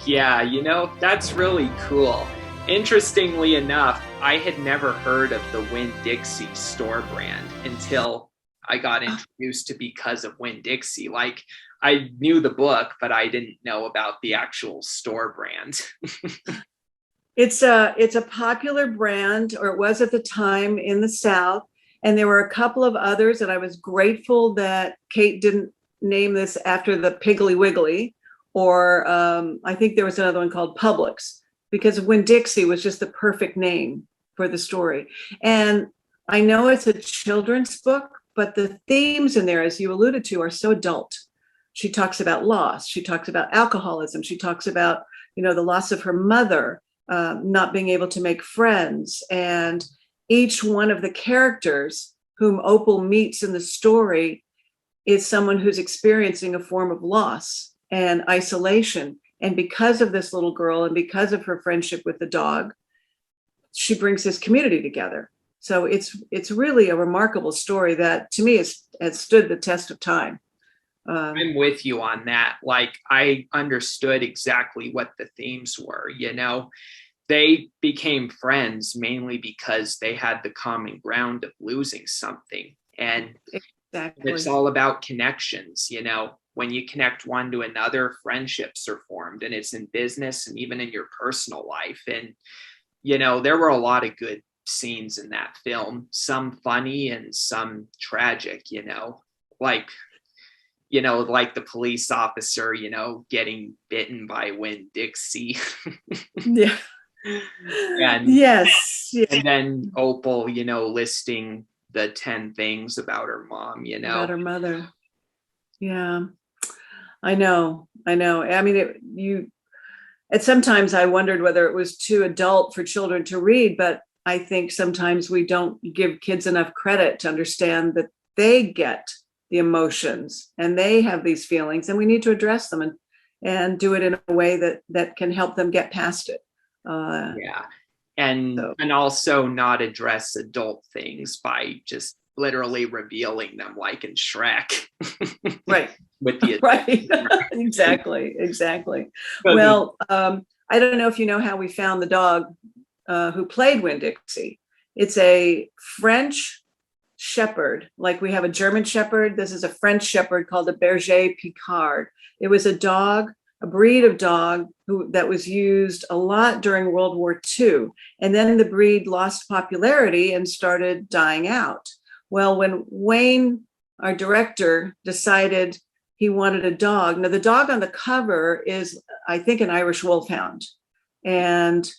Yeah, that's really cool. Interestingly enough, I had never heard of the Winn Dixie store brand until I got introduced to Because of Winn Dixie. Like, I knew the book, but I didn't know about the actual store brand. It's a popular brand, or it was at the time in the South, and there were a couple of others, and I was grateful that Kate didn't name this after the Piggly Wiggly, or I think there was another one called Publix, because Winn Dixie was just the perfect name for the story. And I know it's a children's book, but the themes in there, as you alluded to, are so adult. She talks about loss. She talks about alcoholism. She talks about, the loss of her mother, not being able to make friends. And each one of the characters whom Opal meets in the story is someone who's experiencing a form of loss and isolation. And because of this little girl and because of her friendship with the dog, she brings this community together. So it's really a remarkable story that, to me, has stood the test of time. I'm with you on that. Like, I understood exactly what the themes were. They became friends mainly because they had the common ground of losing something. And Exactly. it's all about connections. When you connect one to another, friendships are formed, and it's in business and even in your personal life. And, there were a lot of good scenes in that film, some funny and some tragic, like, like the police officer, getting bitten by Winn Dixie. Yeah. and Yes. and then Opal, listing the 10 things about her mom, About her mother. Yeah. I know. I mean, and sometimes I wondered whether it was too adult for children to read, but I think sometimes we don't give kids enough credit to understand that they get the emotions and they have these feelings, and we need to address them and do it in a way that can help them get past it. Yeah. And So. and also not address adult things by just literally revealing them, like in Shrek. Right. With the Right. Exactly. Well, I don't know if you know how we found the dog who played Winn Dixie. It's a French shepherd. Like we have a German shepherd. This is a French shepherd called a Berger Picard. It was a dog, a breed of dog that was used a lot during World War II. And then the breed lost popularity and started dying out. Well, when Wayne, our director, decided he wanted a dog. Now, the dog on the cover is, I think, an Irish wolfhound. And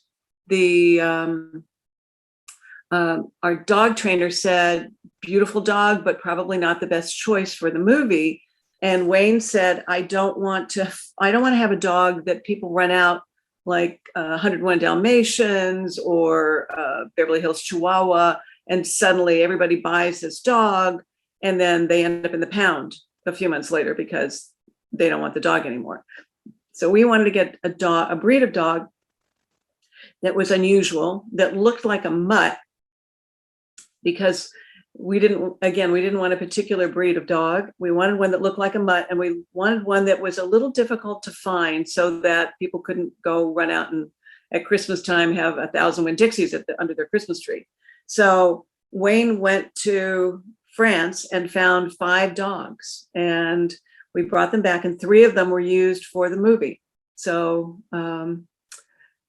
our dog trainer said, beautiful dog, but probably not the best choice for the movie. And Wayne said, I don't want to have a dog that people run out like 101 Dalmatians or Beverly Hills Chihuahua, and suddenly everybody buys this dog, and then they end up in the pound a few months later because they don't want the dog anymore. So we wanted to get a breed of dog that was unusual, that looked like a mutt, because we didn't want a particular breed of dog. We wanted one that looked like a mutt, and we wanted one that was a little difficult to find so that people couldn't go run out and at Christmas time have 1,000 Winn Dixies under their Christmas tree. So Wayne went to France and found 5 dogs, and we brought them back, and 3 of them were used for the movie. So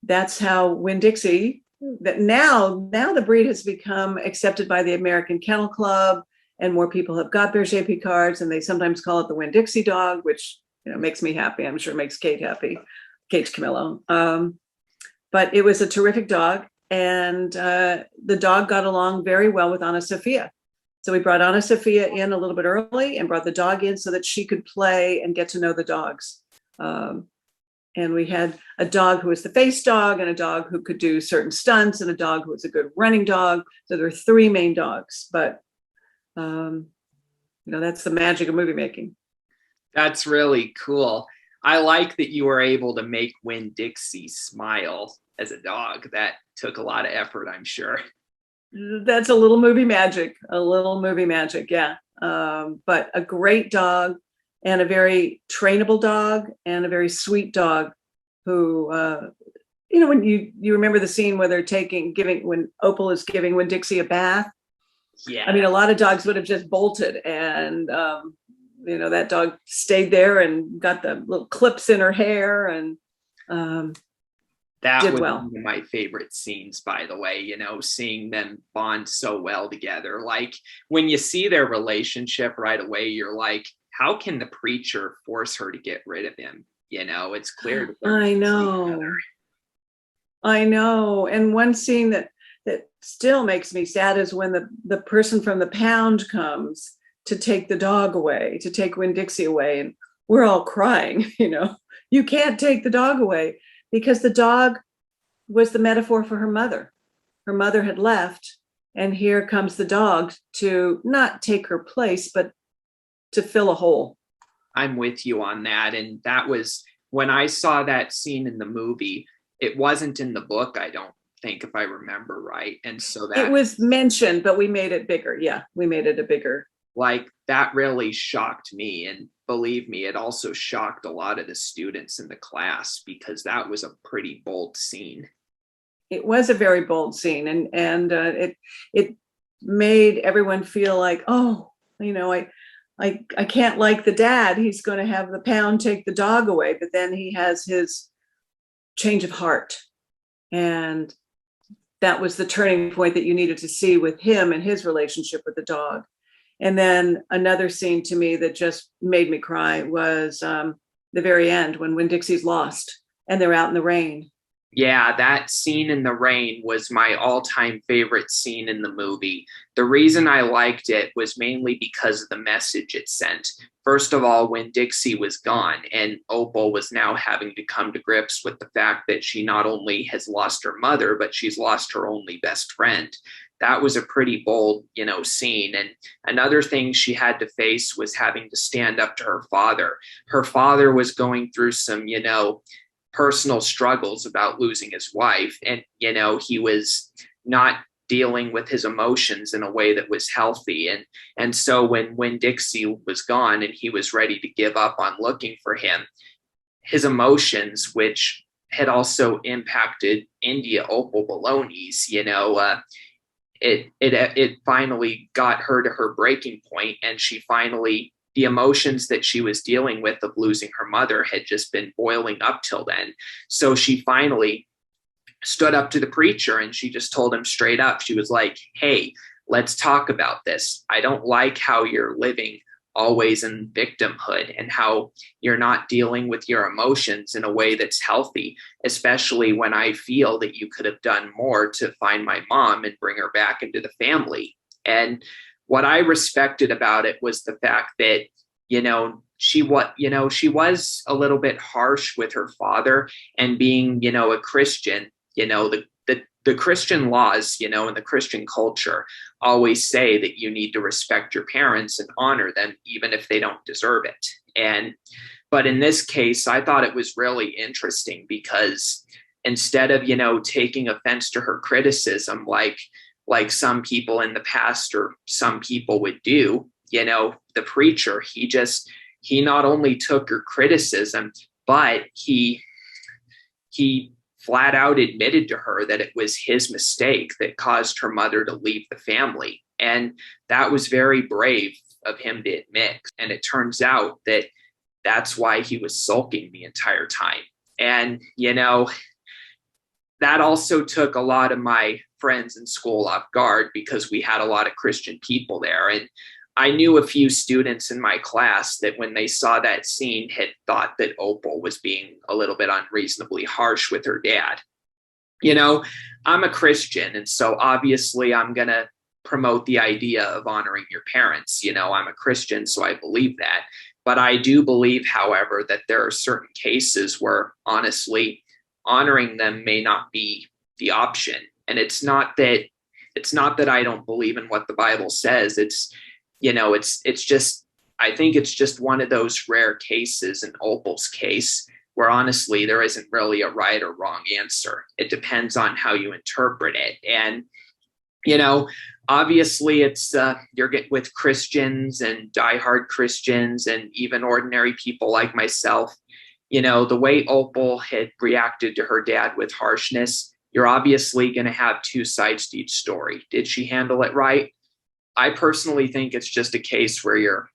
that's how Winn Dixie, that now the breed has become accepted by the American Kennel Club, and more people have got Berger Picards, and they sometimes call it the Winn Dixie dog, which makes me happy. I'm sure makes Kate happy, Kate Camillo. But it was a terrific dog, and the dog got along very well with Anna Sophia. So we brought Anna Sophia in a little bit early and brought the dog in so that she could play and get to know the dogs. And we had a dog who was the face dog, and a dog who could do certain stunts, and a dog who was a good running dog. So there were 3 main dogs, but that's the magic of movie making. That's really cool. I like that you were able to make Winn Dixie smile as a dog. That took a lot of effort, I'm sure. That's a little movie magic, yeah. But a great dog, and a very trainable dog, and a very sweet dog. who, when you remember the scene where they're when Opal is giving Winn Dixie a bath. Yeah. I mean, a lot of dogs would have just bolted, and that dog stayed there and got the little clips in her hair, and that did was well. one of my favorite scenes, by the way, seeing them bond so well together. Like when you see their relationship right away, you're like, how can the preacher force her to get rid of him? It's clear that they're I know. I know. And one scene that still makes me sad is when the person from the pound comes to take the dog away, to take Winn Dixie away. And we're all crying, you can't take the dog away, because the dog was the metaphor for her mother. Her mother had left, and here comes the dog to not take her place, but to fill a hole. I'm with you on that. And that was when I saw that scene in the movie. It wasn't in the book, I don't think, if I remember right. And so that it was mentioned, but we made it bigger. Yeah, we made it a bigger. Like that really shocked me. And believe me, it also shocked a lot of the students in the class, because that was a pretty bold scene. It was a very bold scene, and it made everyone feel like, oh, I can't like the dad. He's going to have the pound take the dog away, but then he has his change of heart, and that was the turning point that you needed to see with him and his relationship with the dog. And then another scene to me that just made me cry was the very end, when Winn Dixie's lost and they're out in the rain. Yeah, that scene in the rain was my all-time favorite scene in the movie. The reason I liked it was mainly because of the message it sent. First of all, when Dixie was gone, and Opal was now having to come to grips with the fact that she not only has lost her mother, but she's lost her only best friend. That was a pretty bold, scene. And another thing she had to face was having to stand up to her father. Her father was going through some, personal struggles about losing his wife. And, he was not dealing with his emotions in a way that was healthy. And so when Winn Dixie was gone and he was ready to give up on looking for him, his emotions, which had also impacted India Opal Baloney's, it finally got her to her breaking point, and she finally, the emotions that she was dealing with of losing her mother had just been boiling up till then. So she finally stood up to the preacher, and she just told him straight up. She was like, hey, let's talk about this. I don't like how you're living always in victimhood, and how you're not dealing with your emotions in a way that's healthy, especially when I feel that you could have done more to find my mom and bring her back into the family. And what I respected about it was the fact that, she was a little bit harsh with her father, and being, a Christian, the Christian laws, and the Christian culture always say that you need to respect your parents and honor them, even if they don't deserve it. But in this case, I thought it was really interesting, because instead of, taking offense to her criticism, like some people in the past, or some people would do, the preacher, he not only took her criticism, but he flat out admitted to her that it was his mistake that caused her mother to leave the family. And that was very brave of him to admit. And it turns out that that's why he was sulking the entire time. And, that also took a lot of my friends in school off guard, because we had a lot of Christian people there. And I knew a few students in my class that when they saw that scene had thought that Opal was being a little bit unreasonably harsh with her dad. I'm a Christian, and so obviously I'm going to promote the idea of honoring your parents. I'm a Christian, so I believe that. But I do believe, however, that there are certain cases where, honestly, honoring them may not be the option. And it's not that I don't believe in what the Bible says. It's just, I think it's just one of those rare cases in Opal's case where, honestly, there isn't really a right or wrong answer. It depends on how you interpret it. And, obviously it's, you're with Christians and diehard Christians, and even ordinary people like myself. the way Opal had reacted to her dad with harshness, you're obviously going to have two sides to each story. Did she handle it right? I personally think it's just a case where you're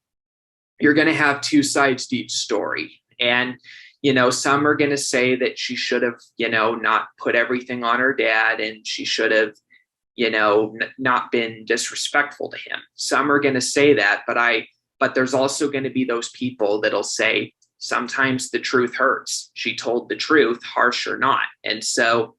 going to have two sides to each story. And, some are going to say that she should have, not put everything on her dad, and she should have, not been disrespectful to him. Some are going to say that, but there's also going to be those people that'll say, sometimes the truth hurts. She told the truth, harsh or not. And so,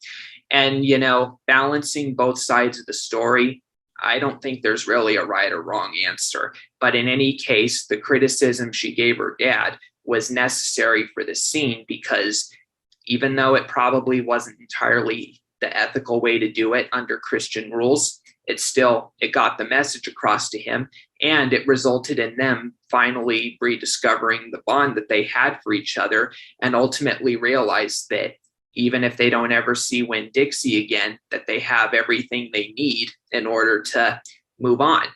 balancing both sides of the story, I don't think there's really a right or wrong answer. But in any case, the criticism she gave her dad was necessary for the scene, because even though it probably wasn't entirely the ethical way to do it under Christian rules, it got the message across to him, and it resulted in them finally rediscovering the bond that they had for each other, and ultimately realized that even if they don't ever see Winn Dixie again, that they have everything they need in order to move on.